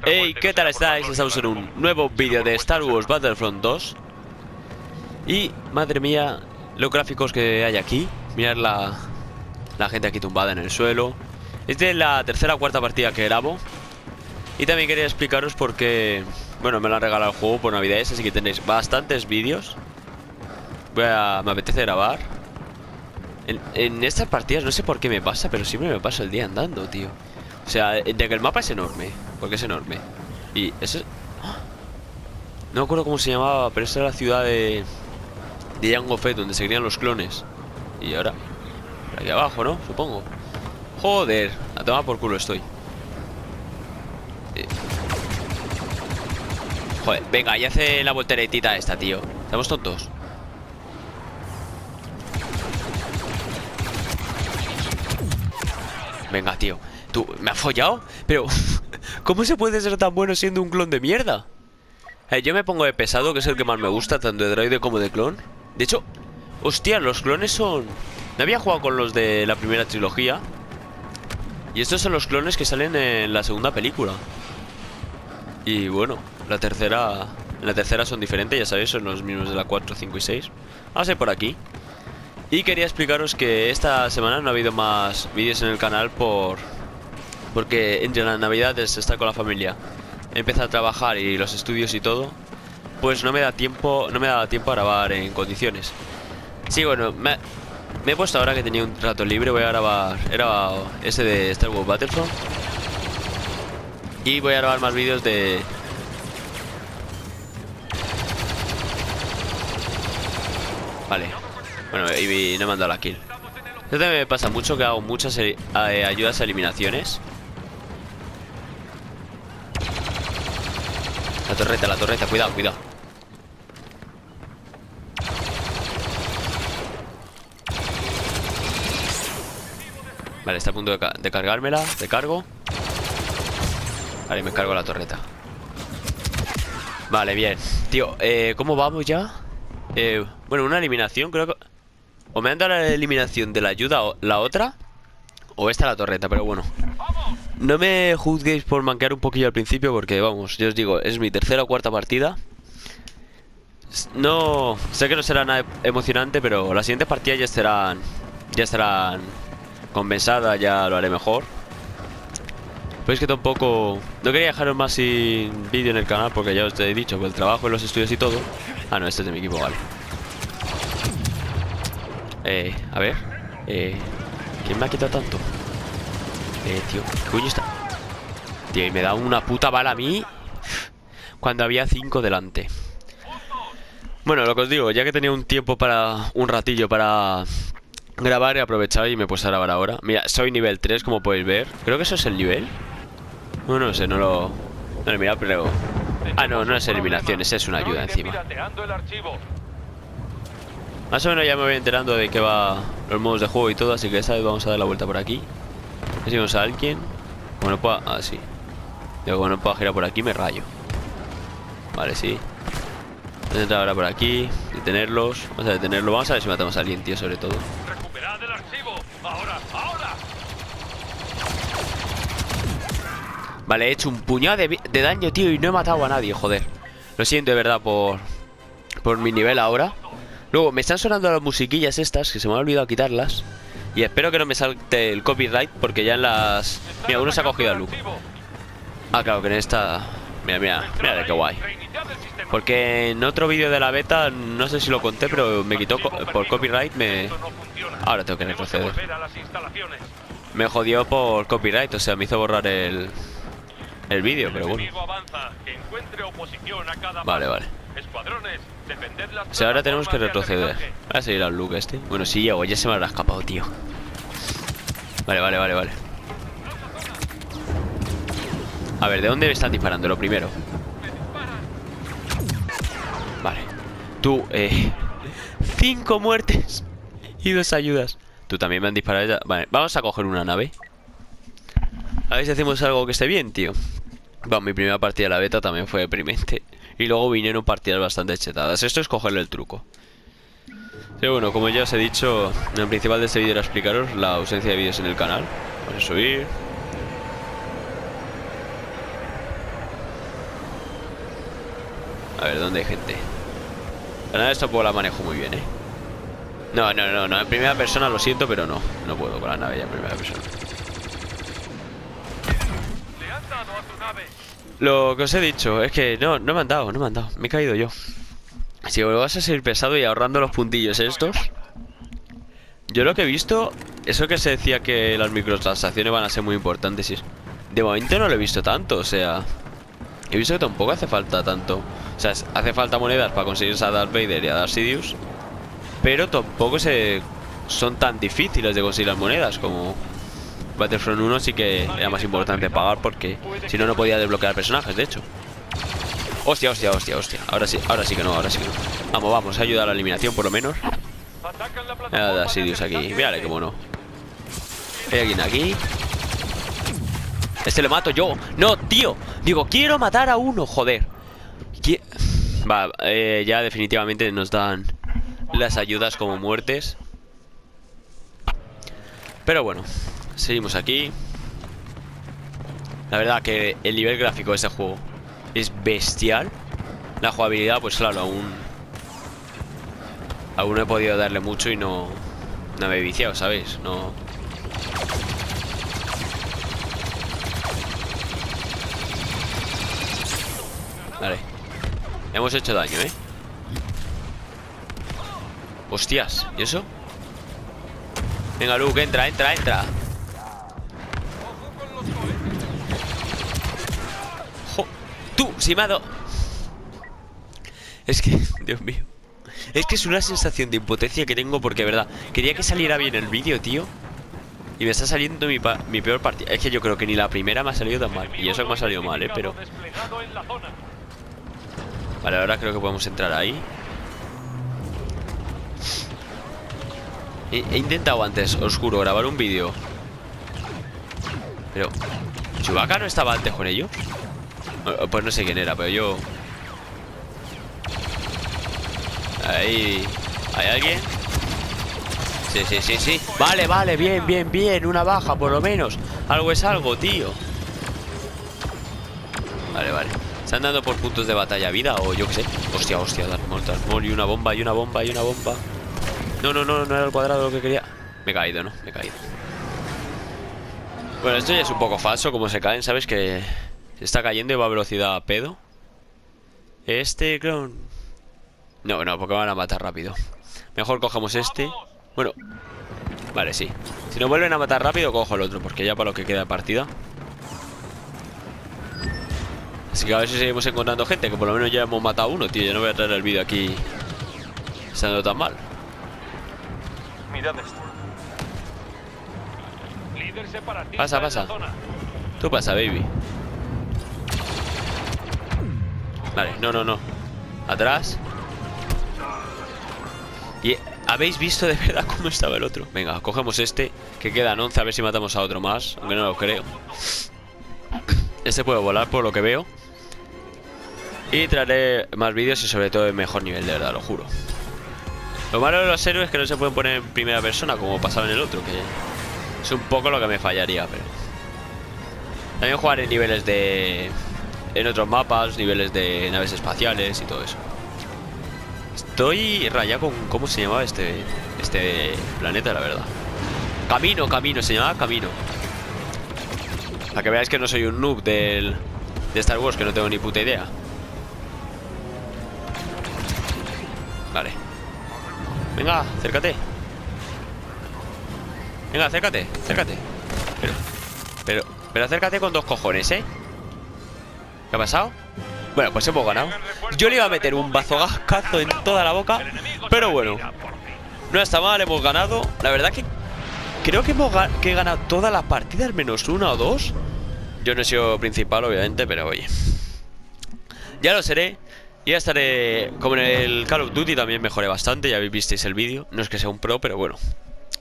Hey, ¿qué tal estáis? Estamos en un nuevo vídeo de Star Wars Battlefront 2. Y, madre mía, los gráficos que hay aquí. Mirad la gente aquí tumbada en el suelo. Esta es la tercera o cuarta partida que grabo. Y también quería explicaros por qué... Bueno, me lo han regalado el juego por navidades, así que tenéis bastantes vídeos. Me apetece grabar. En estas partidas no sé por qué me pasa, pero siempre me paso el día andando, tío. O sea, de que el mapa es enorme. Porque es enorme. Y eso es... ¡Oh! No me acuerdo cómo se llamaba, pero esa era la ciudad de Jango Fett, donde se crían los clones. Y ahora, por aquí abajo, ¿no? Supongo. Joder, a tomar por culo estoy. Joder, venga, y hace la volteretita esta, tío. ¿Estamos tontos? Venga, tío. ¿Tú me has follado? Pero... ¿cómo se puede ser tan bueno siendo un clon de mierda? Yo me pongo de pesado, que es el que más me gusta, tanto de droide como de clon. De hecho... Hostia, los clones son... No había jugado con los de la primera trilogía. Y estos son los clones que salen en la segunda película. Y bueno, en la tercera son diferentes, ya sabéis, son los mismos de la 4, 5 y 6. Vamos a ir por aquí. Y quería explicaros que esta semana no ha habido más vídeos en el canal porque entre las navidades estar con la familia, empezar a trabajar y los estudios y todo, pues no me da tiempo a grabar en condiciones. Sí, bueno, me he puesto ahora que tenía un rato libre, voy a grabar, era ese de Star Wars Battlefront. Y voy a grabar más vídeos de... Vale. Bueno, y no me han dado la kill. Esto también me pasa mucho, que hago muchas ayudas a eliminaciones. La torreta, cuidado, cuidado. Vale, está a punto de cargármela. De cargo. Vale, me cargo la torreta. Vale, bien. Tío, ¿cómo vamos ya? Bueno, una eliminación, creo que... O me han dado la eliminación de la ayuda o la otra, o esta la torreta, pero bueno. No me juzguéis por manquear un poquillo al principio, porque vamos, yo os digo, es mi tercera o cuarta partida. No, sé que no será nada emocionante, pero las siguientes partidas ya estarán compensadas, ya lo haré mejor. Pero es que tampoco... No quería dejaros más sin vídeo en el canal, porque ya os he dicho, con el trabajo y los estudios y todo. Ah, no, este es de mi equipo, vale. A ver. ¿Quién me ha quitado tanto? Tío, ¿qué coño está? Tío, y me da una puta bala a mí cuando había 5 delante. Bueno, lo que os digo, ya que tenía un tiempo un ratillo para grabar, he aprovechado y me he puesto a grabar ahora. Mira, soy nivel 3, como podéis ver. Creo que eso es el nivel. Bueno, no sé, no lo he mirado, pero... Ah, no es eliminaciones, es una ayuda encima. Más o menos ya me voy enterando de qué va los modos de juego y todo, así que esa vez vamos a dar la vuelta por aquí. A ver si vemos a alguien. Como no puedo... Ah, sí. Digo, como no puedo girar por aquí, me rayo. Vale, sí. Vamos a entrar ahora por aquí, detenerlos. Vamos a detenerlo, vamos a ver si matamos a alguien, tío, sobre todo. Recuperad el archivo. Ahora. Vale, he hecho un puñado de daño, tío, y no he matado a nadie, joder. Lo siento de verdad por mi nivel ahora. Luego, me están sonando las musiquillas estas, que se me ha olvidado quitarlas. Y espero que no me salte el copyright, porque ya en las... Mira, uno se ha cogido a Luke. Ah, claro, que en esta... Mira de qué guay. Porque en otro vídeo de la beta, no sé si lo conté, pero me quitó por copyright, Ahora tengo que retroceder. Me jodió por copyright, o sea, me hizo borrar el vídeo, pero bueno. Vale. O sea, ahora tenemos que retroceder. Voy a seguir al Luke este. Bueno, sí llego, ya se me habrá escapado, tío. Vale. A ver, ¿de dónde me están disparando? Lo primero. Vale. Tú, 5 muertes y 2 ayudas. Tú también me han disparado ya. Vale, vamos a coger una nave. A ver si hacemos algo que esté bien, tío. Bueno, mi primera partida de la beta también fue deprimente. Y luego vinieron partidas bastante chetadas. Esto es cogerle el truco. Pero bueno, como ya os he dicho, el principal de este vídeo era explicaros la ausencia de vídeos en el canal. Vamos a subir. A ver, ¿dónde hay gente? La nave tampoco la manejo muy bien, No, en primera persona lo siento, pero no puedo con la nave ya en primera persona. Le han dado a tu nave. Lo que os he dicho es que no me han dado, me he caído yo. Si vas a seguir pesado y ahorrando los puntillos estos. Yo lo que he visto, eso que se decía que las microtransacciones van a ser muy importantes, de momento no lo he visto tanto, o sea, he visto que tampoco hace falta tanto. O sea, hace falta monedas para conseguir a Darth Vader y a Darth Sidious, pero tampoco son tan difíciles de conseguir las monedas como Battlefront 1. Sí que era más importante pagar porque si no, no podía desbloquear personajes, de hecho. Hostia. Ahora sí que no. Vamos a ayudar a la eliminación por lo menos. Atacan la Nada, plataforma. Sidious aquí. Mírale qué mono. Hay alguien aquí. Este lo mato yo. No, tío. Digo, quiero matar a uno, joder. Va, ya definitivamente nos dan las ayudas como muertes. Pero bueno, seguimos aquí. La verdad que el nivel gráfico de este juego es bestial. La jugabilidad, pues claro, aún no he podido darle mucho y no me he viciado, ¿sabéis? No. Vale. Hemos hecho daño, Hostias, ¿y eso? Venga, Luke, entra. Jo, tú, si me ha dado. Es que, Dios mío. Es que es una sensación de impotencia que tengo porque, verdad, quería que saliera bien el vídeo, tío. Y me está saliendo mi peor partida. Es que yo creo que ni la primera me ha salido tan mal. Y eso que me ha salido mal, pero... Desplegado en la zona. Vale, ahora creo que podemos entrar ahí. He intentado antes, os juro, grabar un vídeo. Pero... ¿Chewbacca no estaba antes con ellos? Pues no sé quién era, pero yo... Ahí... ¿Hay alguien? Sí. Vale, bien. Una baja, por lo menos. Algo es algo, tío. Vale. ¿Están dando por puntos de batalla vida o yo qué sé? Hostia, Darth Maul y una bomba. No era el cuadrado lo que quería. Me he caído, ¿no? Bueno, esto ya es un poco falso, como se caen, ¿sabes? Que se está cayendo y va a velocidad a pedo. Este clon... No, porque van a matar rápido. Mejor cogemos este. Bueno, vale, sí. Si nos vuelven a matar rápido, cojo el otro, porque ya para lo que queda de partida. Así que a ver si seguimos encontrando gente, que por lo menos ya hemos matado a uno, tío. Yo no voy a traer el vídeo aquí estando tan mal. Mirad esto. Líder separatista Pasa. en la zona. Tú pasa, baby. Vale, no. Atrás. Y habéis visto de verdad cómo estaba el otro. Venga, cogemos este, que quedan 11, a ver si matamos a otro más, aunque no lo creo. Este puede volar por lo que veo. Y traeré más vídeos y sobre todo de mejor nivel, de verdad, lo juro. Lo malo de los héroes es que no se pueden poner en primera persona como pasaba en el otro, que es un poco lo que me fallaría, pero... También jugar en niveles de... En otros mapas, niveles de naves espaciales y todo eso. Estoy rayado con cómo se llamaba este planeta, la verdad. Camino, se llamaba Camino. Para que veáis que no soy un noob de Star Wars, que no tengo ni puta idea. Vale. Venga, acércate. Pero acércate con dos cojones, ¿Qué ha pasado? Bueno, pues hemos ganado. Yo le iba a meter un bazogazcazo en toda la boca, pero bueno, no está mal, hemos ganado. La verdad que creo que he ganado todas las partidas, menos una o dos. Yo no he sido principal, obviamente, pero oye, ya lo seré. Y ya estaré, como en el Call of Duty también mejoré bastante, ya visteis el vídeo. No es que sea un pro, pero bueno,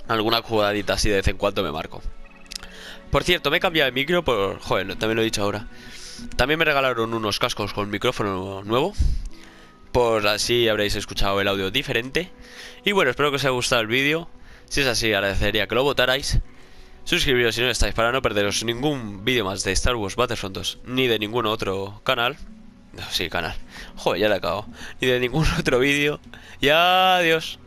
alguna jugadita así de vez en cuando me marco. Por cierto, me he cambiado de micro por... Joder, también lo he dicho ahora. También me regalaron unos cascos con micrófono nuevo. Por así habréis escuchado el audio diferente. Y bueno, espero que os haya gustado el vídeo. Si es así, agradecería que lo votarais. Suscribiros si no estáis para no perderos ningún vídeo más de Star Wars Battlefront 2 ni de ningún otro canal. No, sí, canal. Joder, ya la he cagado. Y de ningún otro vídeo. Y adiós.